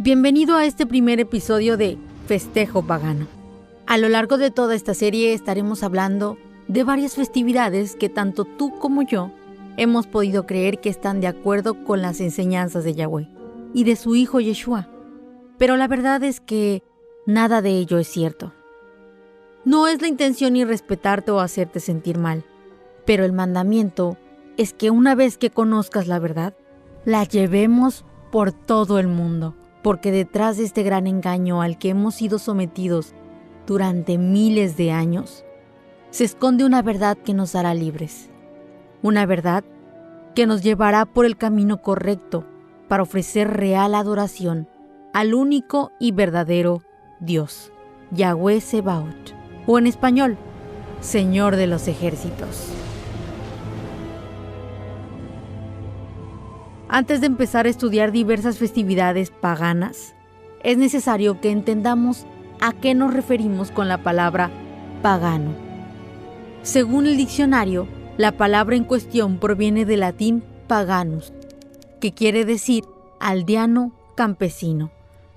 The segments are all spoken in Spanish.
Bienvenido a este primer episodio de Festejo Pagano. A lo largo de toda esta serie estaremos hablando de varias festividades que tanto tú como yo hemos podido creer que están de acuerdo con las enseñanzas de Yahweh y de su Hijo Yeshua. Pero la verdad es que nada de ello es cierto. No es la intención irrespetarte o hacerte sentir mal, pero el mandamiento es que una vez que conozcas la verdad, la llevemos por todo el mundo, porque detrás de este gran engaño al que hemos sido sometidos durante miles de años, se esconde una verdad que nos hará libres, una verdad que nos llevará por el camino correcto para ofrecer real adoración al único y verdadero Dios, Yahweh Sebaot, o en español, Señor de los Ejércitos. Antes de empezar a estudiar diversas festividades paganas, es necesario que entendamos a qué nos referimos con la palabra pagano. Según el diccionario, la palabra en cuestión proviene del latín paganus, que quiere decir aldeano campesino.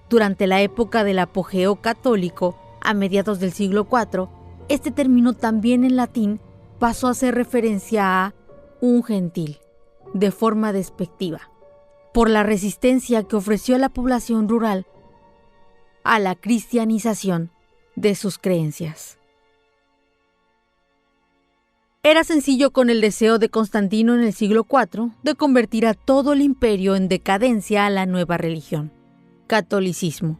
Durante la época del apogeo católico, a mediados del siglo IV, este término también en latín pasó a hacer referencia a un gentil, de forma despectiva, por la resistencia que ofreció la población rural a la cristianización de sus creencias. Era sencillo con el deseo de Constantino en el siglo IV de convertir a todo el imperio en decadencia a la nueva religión, catolicismo.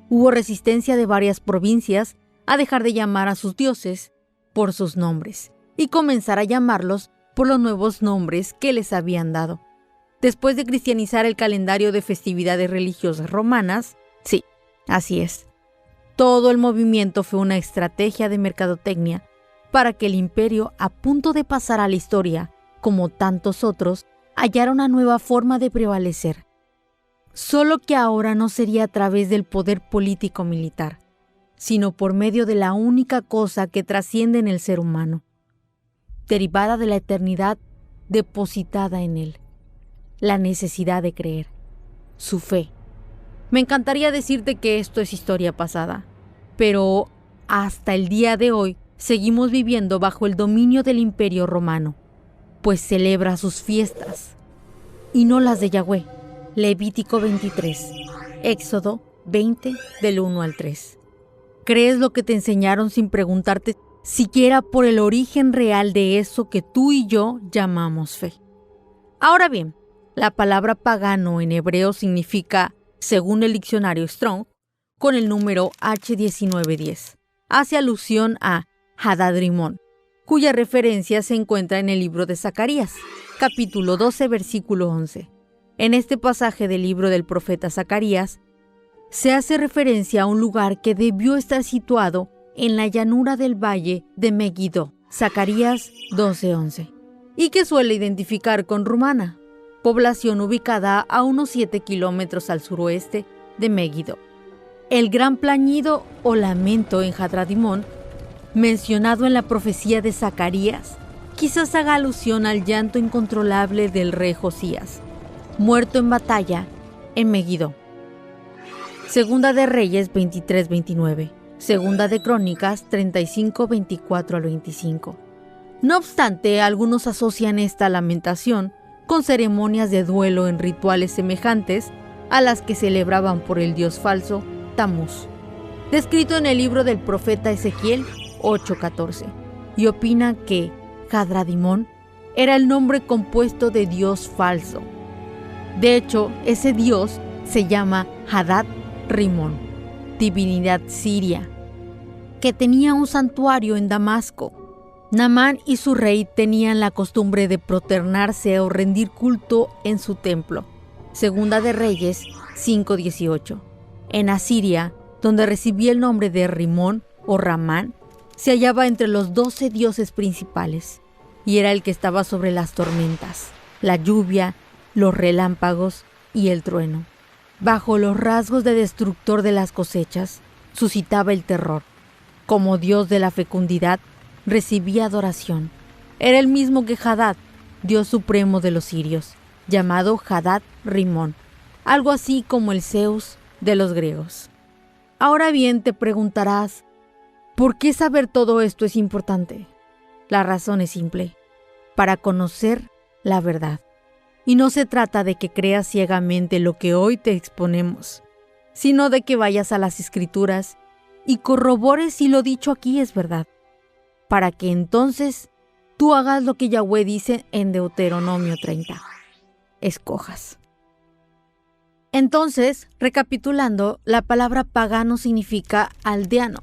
Hubo resistencia de varias provincias a dejar de llamar a sus dioses por sus nombres y comenzar a llamarlos por los nuevos nombres que les habían dado. Después de cristianizar el calendario de festividades religiosas romanas, sí, así es, todo el movimiento fue una estrategia de mercadotecnia para que el imperio, a punto de pasar a la historia, como tantos otros, hallara una nueva forma de prevalecer. Solo que ahora no sería a través del poder político-militar, sino por medio de la única cosa que trasciende en el ser humano, derivada de la eternidad depositada en él, la necesidad de creer, su fe. Me encantaría decirte que esto es historia pasada, pero hasta el día de hoy seguimos viviendo bajo el dominio del Imperio Romano, pues celebra sus fiestas, y no las de Yahweh. Levítico 23, Éxodo 20 del 1 al 3. ¿Crees lo que te enseñaron sin preguntarte siquiera por el origen real de eso que tú y yo llamamos fe? Ahora bien, la palabra pagano en hebreo significa, según el diccionario Strong, con el número H1910, hace alusión a Hadad Rimón, cuya referencia se encuentra en el libro de Zacarías, capítulo 12, versículo 11. En este pasaje del libro del profeta Zacarías, se hace referencia a un lugar que debió estar situado en la llanura del valle de Megiddo, Zacarías 12:11, y que suele identificar con Rumana, población ubicada a unos 7 kilómetros al suroeste de Megiddo. El gran plañido o lamento en Hadradimón, mencionado en la profecía de Zacarías, quizás haga alusión al llanto incontrolable del rey Josías, muerto en batalla en Megiddo. Segunda de Reyes 23-29, Segunda de Crónicas 35-24 al 25. No obstante, algunos asocian esta lamentación con ceremonias de duelo en rituales semejantes a las que celebraban por el dios falso Tamuz, descrito en el libro del profeta Ezequiel 8:14, y opina que Hadradimón era el nombre compuesto de dios falso. De hecho, ese dios se llama Hadad Rimón, divinidad siria, que tenía un santuario en Damasco. Naamán y su rey tenían la costumbre de prosternarse o rendir culto en su templo. Segunda de Reyes 5:18. En Asiria, donde recibía el nombre de Rimón o Ramán, se hallaba entre los 12 dioses principales, y era el que estaba sobre las tormentas, la lluvia, los relámpagos y el trueno. Bajo los rasgos de destructor de las cosechas, suscitaba el terror. Como dios de la fecundidad, recibía adoración. Era el mismo que Hadad, dios supremo de los sirios, llamado Hadad Rimón, algo así como el Zeus de los griegos. Ahora bien, te preguntarás, ¿por qué saber todo esto es importante? La razón es simple, para conocer la verdad. Y no se trata de que creas ciegamente lo que hoy te exponemos, sino de que vayas a las Escrituras y corrobores si lo dicho aquí es verdad, para que entonces tú hagas lo que Yahweh dice en Deuteronomio 30. Escojas. Entonces, recapitulando, la palabra pagano significa aldeano.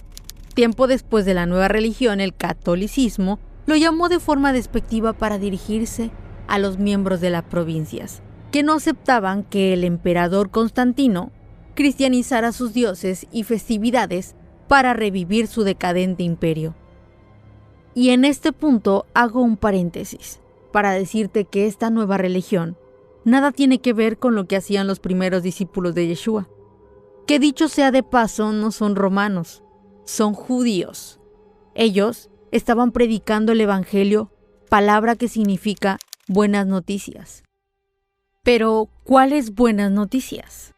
Tiempo después de la nueva religión, el catolicismo lo llamó de forma despectiva para dirigirse a los miembros de las provincias, que no aceptaban que el emperador Constantino cristianizara sus dioses y festividades para revivir su decadente imperio. Y en este punto hago un paréntesis para decirte que esta nueva religión nada tiene que ver con lo que hacían los primeros discípulos de Yeshua, que dicho sea de paso no son romanos, son judíos. Ellos estaban predicando el evangelio, palabra que significa buenas noticias. Pero, ¿cuáles buenas noticias?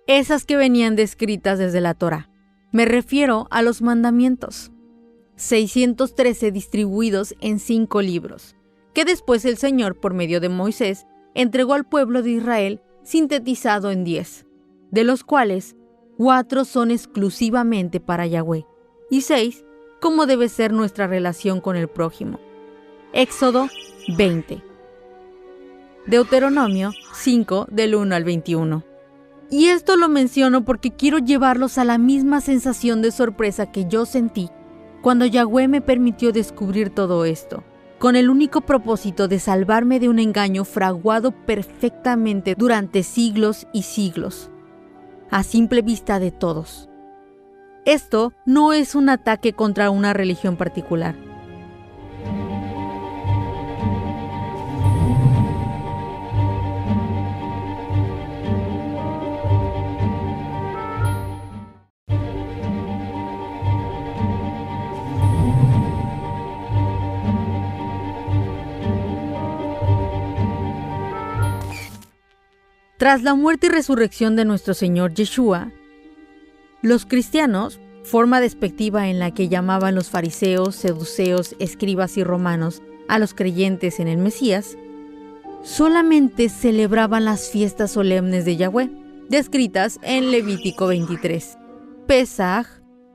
Esas que venían descritas desde la Torá. Me refiero a los mandamientos. 613 distribuidos en 5 libros, que después el Señor, por medio de Moisés, entregó al pueblo de Israel sintetizado en 10, de los cuales 4 son exclusivamente para Yahweh, y 6 cómo debe ser nuestra relación con el prójimo. Éxodo 20. Deuteronomio 5 del 1 al 21. Y esto lo menciono porque quiero llevarlos a la misma sensación de sorpresa que yo sentí cuando Yahweh me permitió descubrir todo esto, con el único propósito de salvarme de un engaño fraguado perfectamente durante siglos y siglos, a simple vista de todos. Esto no es un ataque contra una religión particular. Tras la muerte y resurrección de nuestro Señor Yeshua, los cristianos, forma despectiva en la que llamaban los fariseos, seduceos, escribas y romanos a los creyentes en el Mesías, solamente celebraban las fiestas solemnes de Yahweh, descritas en Levítico 23. Pesaj,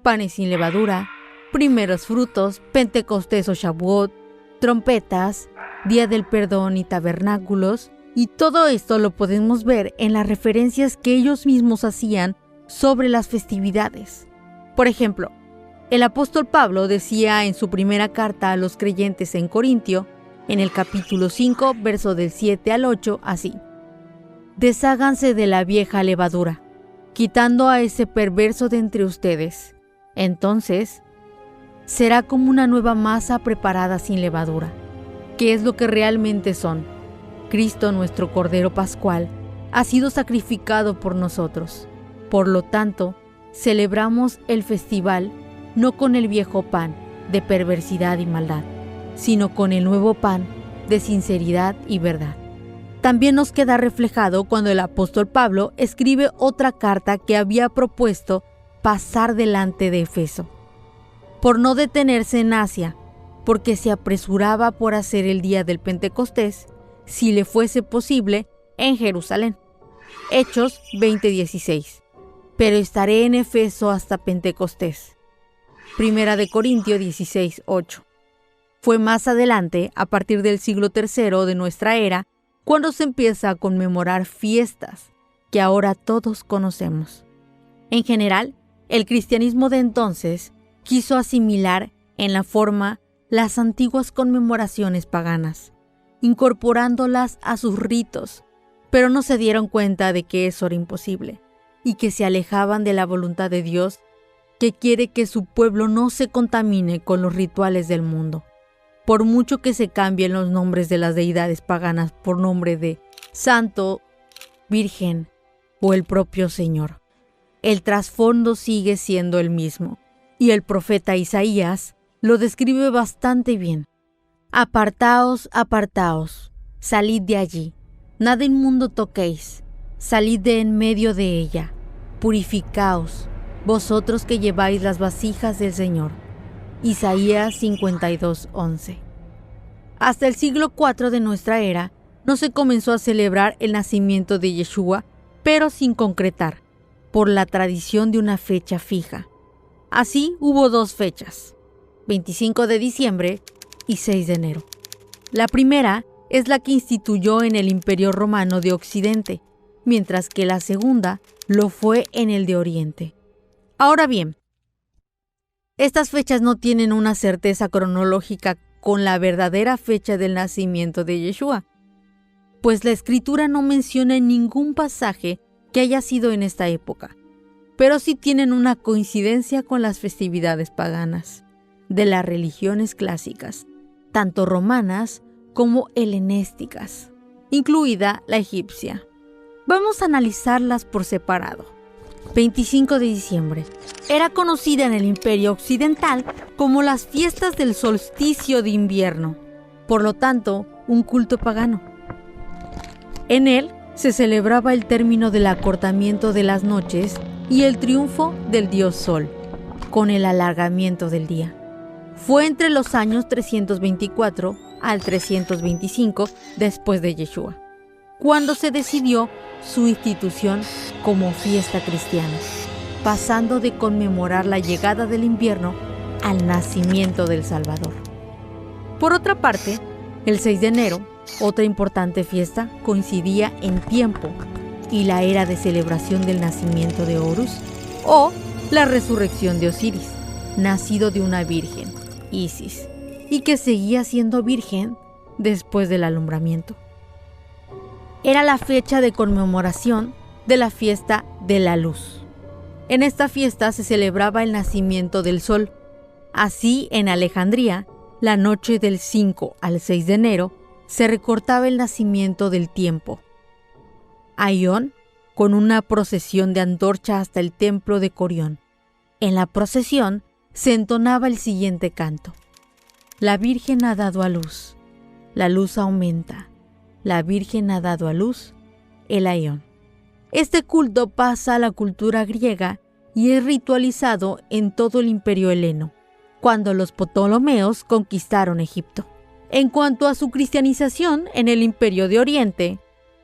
panes sin levadura, primeros frutos, Pentecostés o Shavuot, trompetas, Día del Perdón y tabernáculos. Y todo esto lo podemos ver en las referencias que ellos mismos hacían sobre las festividades. Por ejemplo, el apóstol Pablo decía en su primera carta a los creyentes en Corintio, en el capítulo 5, verso del 7 al 8, así: desháganse de la vieja levadura, quitando a ese perverso de entre ustedes. Entonces, será como una nueva masa preparada sin levadura, que es lo que realmente son. Cristo, nuestro Cordero Pascual, ha sido sacrificado por nosotros. Por lo tanto, celebramos el festival no con el viejo pan de perversidad y maldad, sino con el nuevo pan de sinceridad y verdad. También nos queda reflejado cuando el apóstol Pablo escribe otra carta que había propuesto pasar delante de Efeso, por no detenerse en Asia, porque se apresuraba por hacer el día del Pentecostés, si le fuese posible, en Jerusalén. Hechos 20:16. Pero estaré en Efeso hasta Pentecostés. Primera de Corintios 16:8. Fue más adelante, a partir del siglo III de nuestra era, cuando se empieza a conmemorar fiestas que ahora todos conocemos. En general, el cristianismo de entonces quiso asimilar en la forma las antiguas conmemoraciones paganas, incorporándolas a sus ritos, pero no se dieron cuenta de que eso era imposible y que se alejaban de la voluntad de Dios, que quiere que su pueblo no se contamine con los rituales del mundo. Por mucho que se cambien los nombres de las deidades paganas por nombre de Santo, Virgen o el propio Señor, el trasfondo sigue siendo el mismo, y el profeta Isaías lo describe bastante bien. Apartaos, apartaos, salid de allí, nada inmundo toquéis, salid de en medio de ella, Purificaos, vosotros que lleváis las vasijas del Señor. Isaías 52:11. Hasta el siglo IV de nuestra era, no se comenzó a celebrar el nacimiento de Yeshua, pero sin concretar, por la tradición de una fecha fija. Así hubo dos fechas, 25 de diciembre y 6 de enero. La primera es la que instituyó en el Imperio Romano de Occidente, mientras que la segunda lo fue en el de Oriente. Ahora bien, estas fechas no tienen una certeza cronológica con la verdadera fecha del nacimiento de Yeshua, pues la Escritura no menciona en ningún pasaje que haya sido en esta época, pero sí tienen una coincidencia con las festividades paganas de las religiones clásicas, tanto romanas como helenísticas, incluida la egipcia. Vamos a analizarlas por separado. 25 de diciembre. Era conocida en el Imperio Occidental como las fiestas del solsticio de invierno, por lo tanto, un culto pagano. En él se celebraba el término del acortamiento de las noches y el triunfo del dios Sol, con el alargamiento del día. Fue entre los años 324 al 325 después de Yeshua, cuando se decidió su institución como fiesta cristiana, pasando de conmemorar la llegada del invierno al nacimiento del Salvador. Por otra parte, el 6 de enero, otra importante fiesta, coincidía en tiempo y la era de celebración del nacimiento de Horus o la resurrección de Osiris, nacido de una virgen, Isis, y que seguía siendo virgen después del alumbramiento. Era la fecha de conmemoración de la fiesta de la luz. En esta fiesta se celebraba el nacimiento del sol. Así, en Alejandría, la noche del 5 al 6 de enero, se recortaba el nacimiento del tiempo. Aión, con una procesión de antorcha hasta el templo de Corión. En la procesión se entonaba el siguiente canto: La Virgen ha dado a luz, la luz aumenta, la Virgen ha dado a luz, el Aión. Este culto pasa a la cultura griega y es ritualizado en todo el Imperio heleno, cuando los Ptolomeos conquistaron Egipto. En cuanto a su cristianización en el Imperio de Oriente,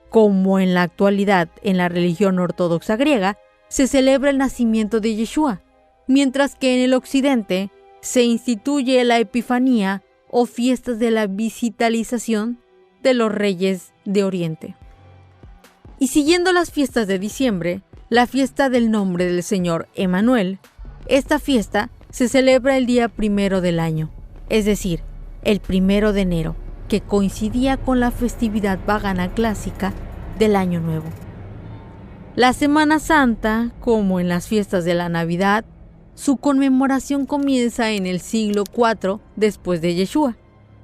como en la actualidad en la religión ortodoxa griega, se celebra el nacimiento de Yeshua, mientras que en el Occidente se instituye la Epifanía o fiestas de la visitalización de los reyes de Oriente. Y siguiendo las fiestas de diciembre, la fiesta del nombre del Señor Emanuel, esta fiesta se celebra el día 1 del año, es decir, el 1 de enero, que coincidía con la festividad pagana clásica del Año Nuevo. La Semana Santa, como en las fiestas de la Navidad, su conmemoración comienza en el siglo IV después de Yeshua,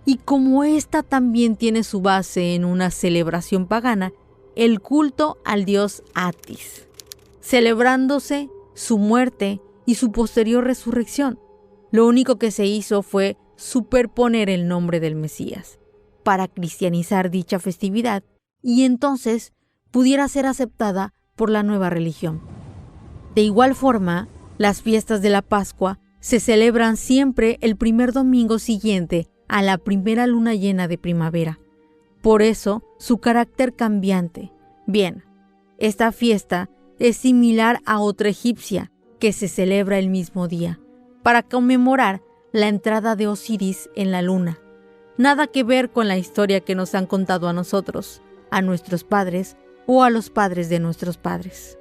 y como esta también tiene su base en una celebración pagana, el culto al dios Atis, celebrándose su muerte y su posterior resurrección. Lo único que se hizo fue superponer el nombre del Mesías para cristianizar dicha festividad y entonces pudiera ser aceptada por la nueva religión. De igual forma, las fiestas de la Pascua se celebran siempre el primer domingo siguiente a la primera luna llena de primavera. Por eso, su carácter cambiante. Bien, esta fiesta es similar a otra egipcia que se celebra el mismo día, para conmemorar la entrada de Osiris en la luna. Nada que ver con la historia que nos han contado a nosotros, a nuestros padres o a los padres de nuestros padres.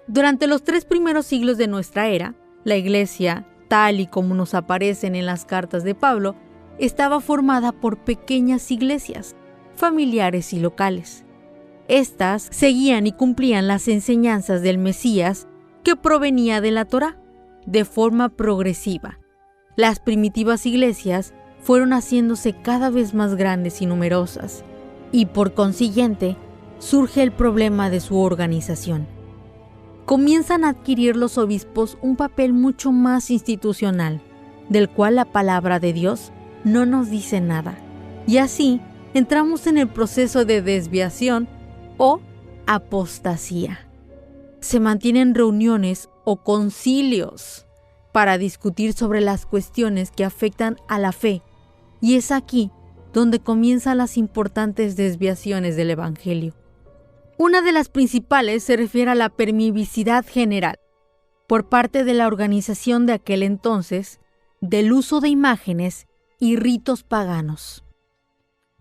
Durante los 3 primeros siglos de nuestra era, la Iglesia, tal y como nos aparecen en las cartas de Pablo, estaba formada por pequeñas iglesias, familiares y locales. Estas seguían y cumplían las enseñanzas del Mesías que provenía de la Torá, de forma progresiva. Las primitivas iglesias fueron haciéndose cada vez más grandes y numerosas, y por consiguiente, surge el problema de su organización. Comienzan a adquirir los obispos un papel mucho más institucional, del cual la palabra de Dios no nos dice nada, y así entramos en el proceso de desviación o apostasía. se mantienen reuniones o concilios para discutir sobre las cuestiones que afectan a la fe, y es aquí donde comienzan las importantes desviaciones del Evangelio. Una de las principales se refiere a la permisividad general, por parte de la organización de aquel entonces, del uso de imágenes y ritos paganos.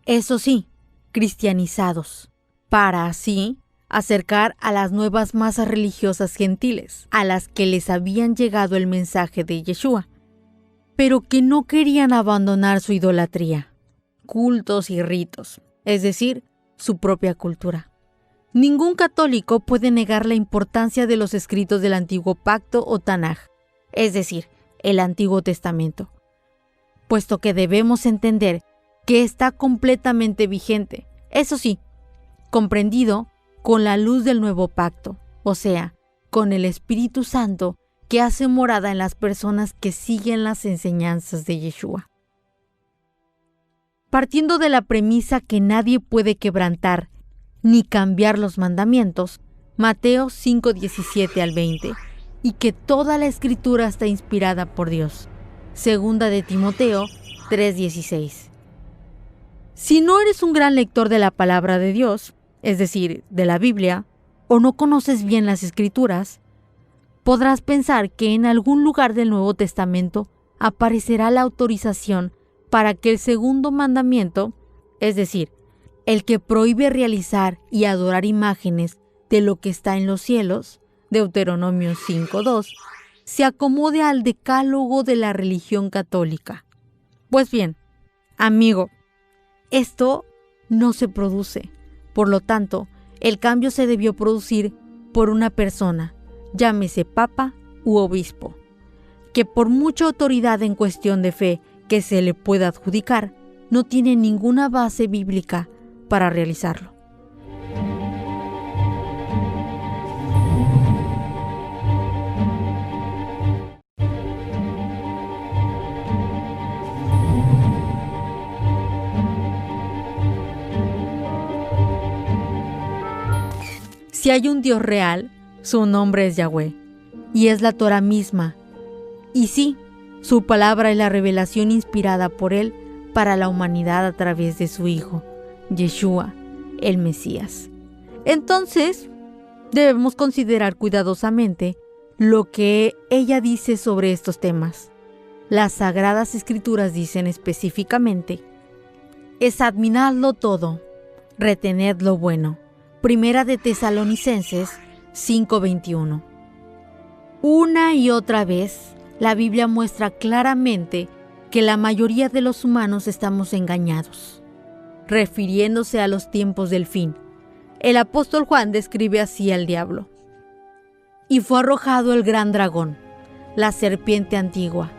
Eso sí, cristianizados, para así acercar a las nuevas masas religiosas gentiles, a las que les habían llegado el mensaje de Yeshua, pero que no querían abandonar su idolatría, cultos y ritos, es decir, su propia cultura. Ningún católico puede negar la importancia de los escritos del Antiguo Pacto o Tanaj, es decir, el Antiguo Testamento, puesto que debemos entender que está completamente vigente, eso sí, comprendido con la luz del Nuevo Pacto, o sea, con el Espíritu Santo que hace morada en las personas que siguen las enseñanzas de Yeshua. Partiendo de la premisa que nadie puede quebrantar ni cambiar los mandamientos, Mateo 5:17 al 20, y que toda la Escritura está inspirada por Dios, segunda de Timoteo 3:16. Si no eres un gran lector de la palabra de Dios, es decir, de la Biblia, o no conoces bien las Escrituras, podrás pensar que en algún lugar del Nuevo Testamento aparecerá la autorización para que el segundo mandamiento, es decir, el que prohíbe realizar y adorar imágenes de lo que está en los cielos, Deuteronomio 5:2, se acomode al decálogo de la religión católica. Pues bien, amigo, esto no se produce. Por lo tanto, el cambio se debió producir por una persona, llámese papa u obispo, que por mucha autoridad en cuestión de fe que se le pueda adjudicar, no tiene ninguna base bíblica para realizarlo. Si hay un Dios real, su nombre es Yahweh, y es la Torah misma. Y sí, su palabra es la revelación inspirada por Él para la humanidad a través de su Hijo, Yeshua, el Mesías. Entonces, debemos considerar cuidadosamente lo que ella dice sobre estos temas. Las Sagradas Escrituras dicen específicamente: examinadlo todo, retened lo bueno. Primera de Tesalonicenses 5:21. Una y otra vez, la Biblia muestra claramente que la mayoría de los humanos estamos engañados. Refiriéndose a los tiempos del fin, el apóstol Juan describe así al diablo: y fue arrojado el gran dragón, la serpiente antigua,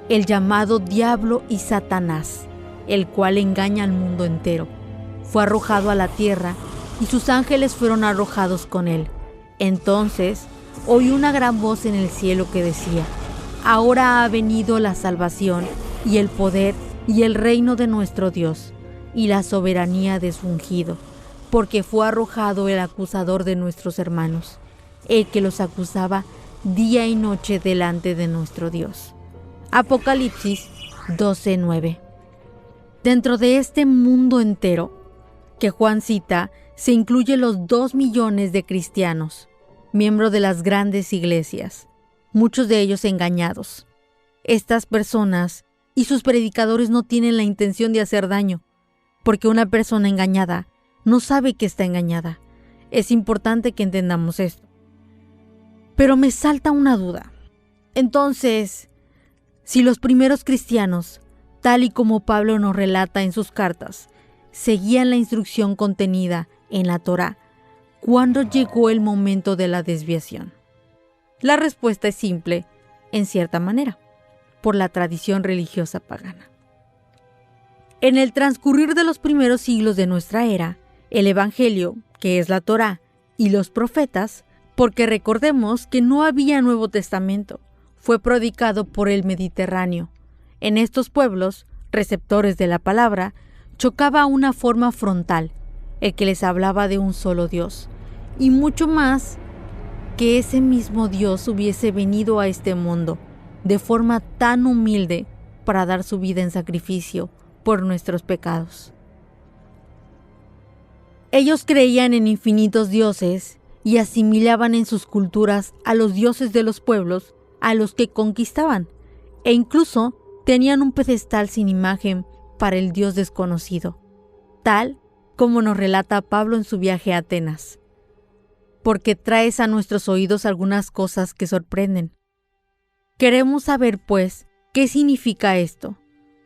el llamado Diablo y Satanás, el cual engaña al mundo entero. Fue arrojado a la tierra, y sus ángeles fueron arrojados con él. Entonces oí una gran voz en el cielo que decía: ahora ha venido la salvación, y el poder, y el reino de nuestro Dios, y la soberanía de su ungido, porque fue arrojado el acusador de nuestros hermanos, el que los acusaba día y noche delante de nuestro Dios. Apocalipsis 12:9. Dentro de este mundo entero que Juan cita, se incluyen los 2 millones de cristianos, miembros de las grandes iglesias, muchos de ellos engañados. Estas personas y sus predicadores no tienen la intención de hacer daño, porque una persona engañada no sabe que está engañada. Es importante que entendamos esto. Pero me salta una duda. Entonces, si los primeros cristianos, tal y como Pablo nos relata en sus cartas, seguían la instrucción contenida en la Torá, ¿cuándo llegó el momento de la desviación? La respuesta es simple, en cierta manera, por la tradición religiosa pagana. En el transcurrir de los primeros siglos de nuestra era, el Evangelio, que es la Torá, y los profetas, porque recordemos que no había Nuevo Testamento, fue predicado por el Mediterráneo. En estos pueblos, receptores de la palabra, chocaba una forma frontal, el que les hablaba de un solo Dios, y mucho más que ese mismo Dios hubiese venido a este mundo de forma tan humilde para dar su vida en sacrificio por nuestros pecados. Ellos creían en infinitos dioses y asimilaban en sus culturas a los dioses de los pueblos a los que conquistaban, e incluso tenían un pedestal sin imagen para el Dios desconocido, tal como nos relata Pablo en su viaje a Atenas. Porque traes a nuestros oídos algunas cosas que sorprenden. Queremos saber, pues, qué significa esto,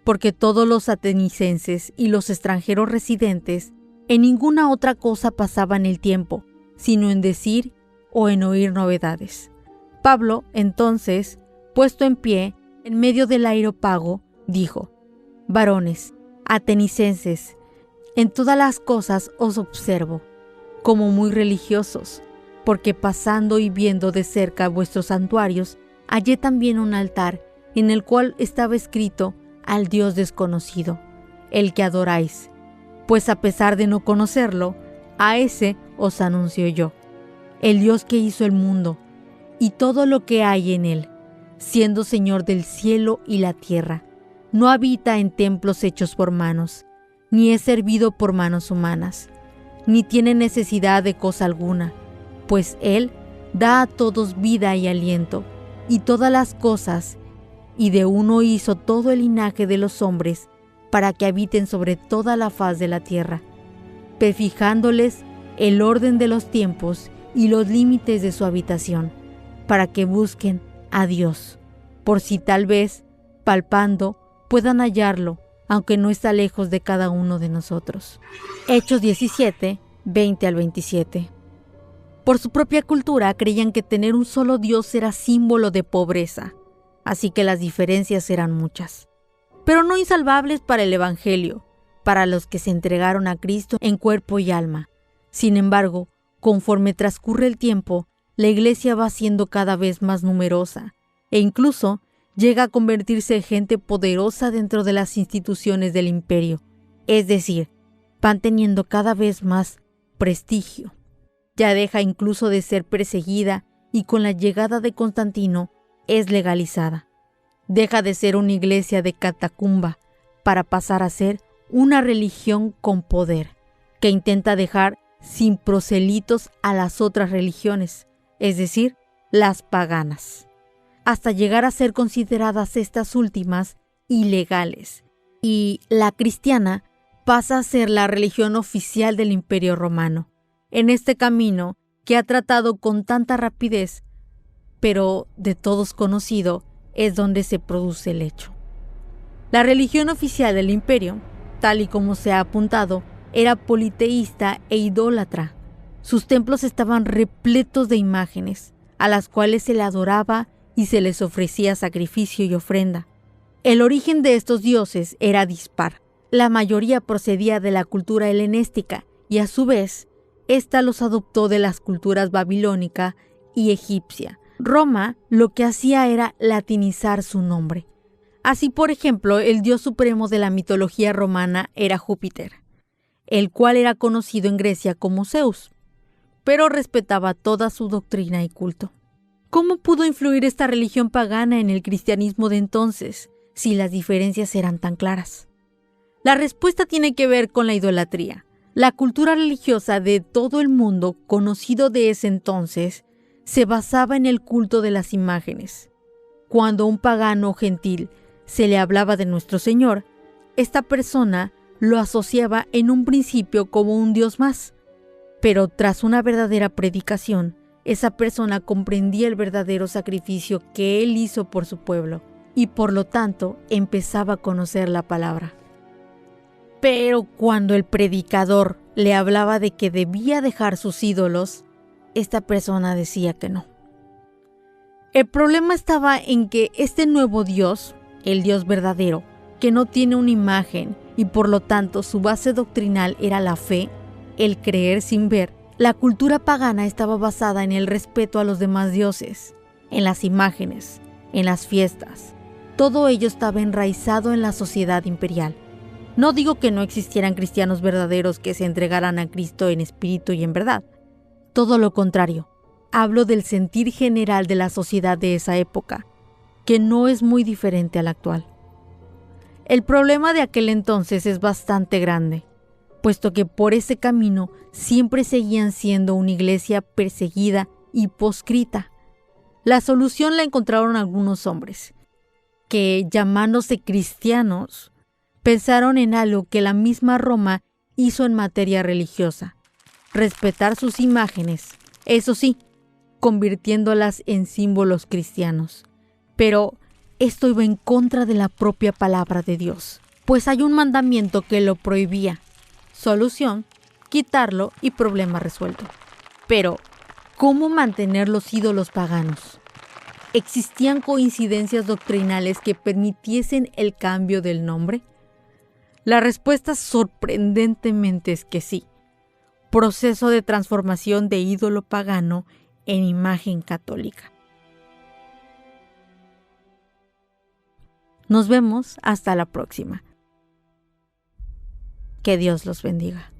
porque todos los atenicenses y los extranjeros residentes en ninguna otra cosa pasaban el tiempo, sino en decir o en oír novedades. Pablo, entonces, puesto en pie, en medio del Areópago, dijo: Varones, atenicenses, en todas las cosas os observo, como muy religiosos, porque pasando y viendo de cerca vuestros santuarios, hallé también un altar en el cual estaba escrito al Dios desconocido, el que adoráis, pues a pesar de no conocerlo, a ese os anuncio yo, el Dios que hizo el mundo y todo lo que hay en él, siendo Señor del cielo y la tierra. No habita en templos hechos por manos, ni es servido por manos humanas, ni tiene necesidad de cosa alguna, pues Él da a todos vida y aliento, y todas las cosas, y de uno hizo todo el linaje de los hombres, para que habiten sobre toda la faz de la tierra, prefijándoles el orden de los tiempos y los límites de su habitación, para que busquen a Dios, por si tal vez, palpando, puedan hallarlo, aunque no está lejos de cada uno de nosotros. Hechos 17, 20 al 27. Por su propia cultura creían que tener un solo Dios era símbolo de pobreza, así que las diferencias eran muchas, pero no insalvables para el Evangelio, para los que se entregaron a Cristo en cuerpo y alma. Sin embargo, conforme transcurre el tiempo, la iglesia va siendo cada vez más numerosa, e incluso llega a convertirse en gente poderosa dentro de las instituciones del imperio, es decir, van teniendo cada vez más prestigio. Ya deja incluso de ser perseguida y con la llegada de Constantino es legalizada. Deja de ser una iglesia de catacumba para pasar a ser una religión con poder, que intenta dejar sin proselitos a las otras religiones, es decir, las paganas, hasta llegar a ser consideradas estas últimas ilegales, y la cristiana pasa a ser la religión oficial del Imperio Romano. En este camino que ha tratado con tanta rapidez, pero de todos conocido, es donde se produce el hecho. La religión oficial del imperio, tal y como se ha apuntado, era politeísta e idólatra. Sus templos estaban repletos de imágenes, a las cuales se le adoraba y se les ofrecía sacrificio y ofrenda. El origen de estos dioses era dispar. La mayoría procedía de la cultura helenística y a su vez, ésta los adoptó de las culturas babilónica y egipcia. Roma lo que hacía era latinizar su nombre. Así, por ejemplo, el dios supremo de la mitología romana era Júpiter, el cual era conocido en Grecia como Zeus, pero respetaba toda su doctrina y culto. ¿Cómo pudo influir esta religión pagana en el cristianismo de entonces, si las diferencias eran tan claras? La respuesta tiene que ver con la idolatría. La cultura religiosa de todo el mundo conocido de ese entonces se basaba en el culto de las imágenes. Cuando a un pagano gentil se le hablaba de nuestro Señor, esta persona lo asociaba en un principio como un Dios más, pero tras una verdadera predicación, esa persona comprendía el verdadero sacrificio que Él hizo por su pueblo y por lo tanto empezaba a conocer la palabra. Pero cuando el predicador le hablaba de que debía dejar sus ídolos, esta persona decía que no. El problema estaba en que este nuevo Dios, el Dios verdadero, que no tiene una imagen y por lo tanto su base doctrinal era la fe, el creer sin ver, la cultura pagana estaba basada en el respeto a los demás dioses, en las imágenes, en las fiestas. Todo ello estaba enraizado en la sociedad imperial. No digo que no existieran cristianos verdaderos que se entregaran a Cristo en espíritu y en verdad. Todo lo contrario, Hablo del sentir general de la sociedad de esa época, que no es muy diferente al actual. El problema de aquel entonces es bastante grande, puesto que por ese camino siempre seguían siendo una iglesia perseguida y proscrita. La solución la encontraron algunos hombres, que, llamándose cristianos, pensaron en algo que la misma Roma hizo en materia religiosa: respetar sus imágenes, eso sí, convirtiéndolas en símbolos cristianos. Pero esto iba en contra de la propia palabra de Dios, pues hay un mandamiento que lo prohibía. Solución: quitarlo y problema resuelto. Pero, ¿cómo mantener los ídolos paganos? ¿Existían coincidencias doctrinales que permitiesen el cambio del nombre? La respuesta sorprendentemente es que sí. Proceso de transformación de ídolo pagano en imagen católica. Nos vemos hasta la próxima. Que Dios los bendiga.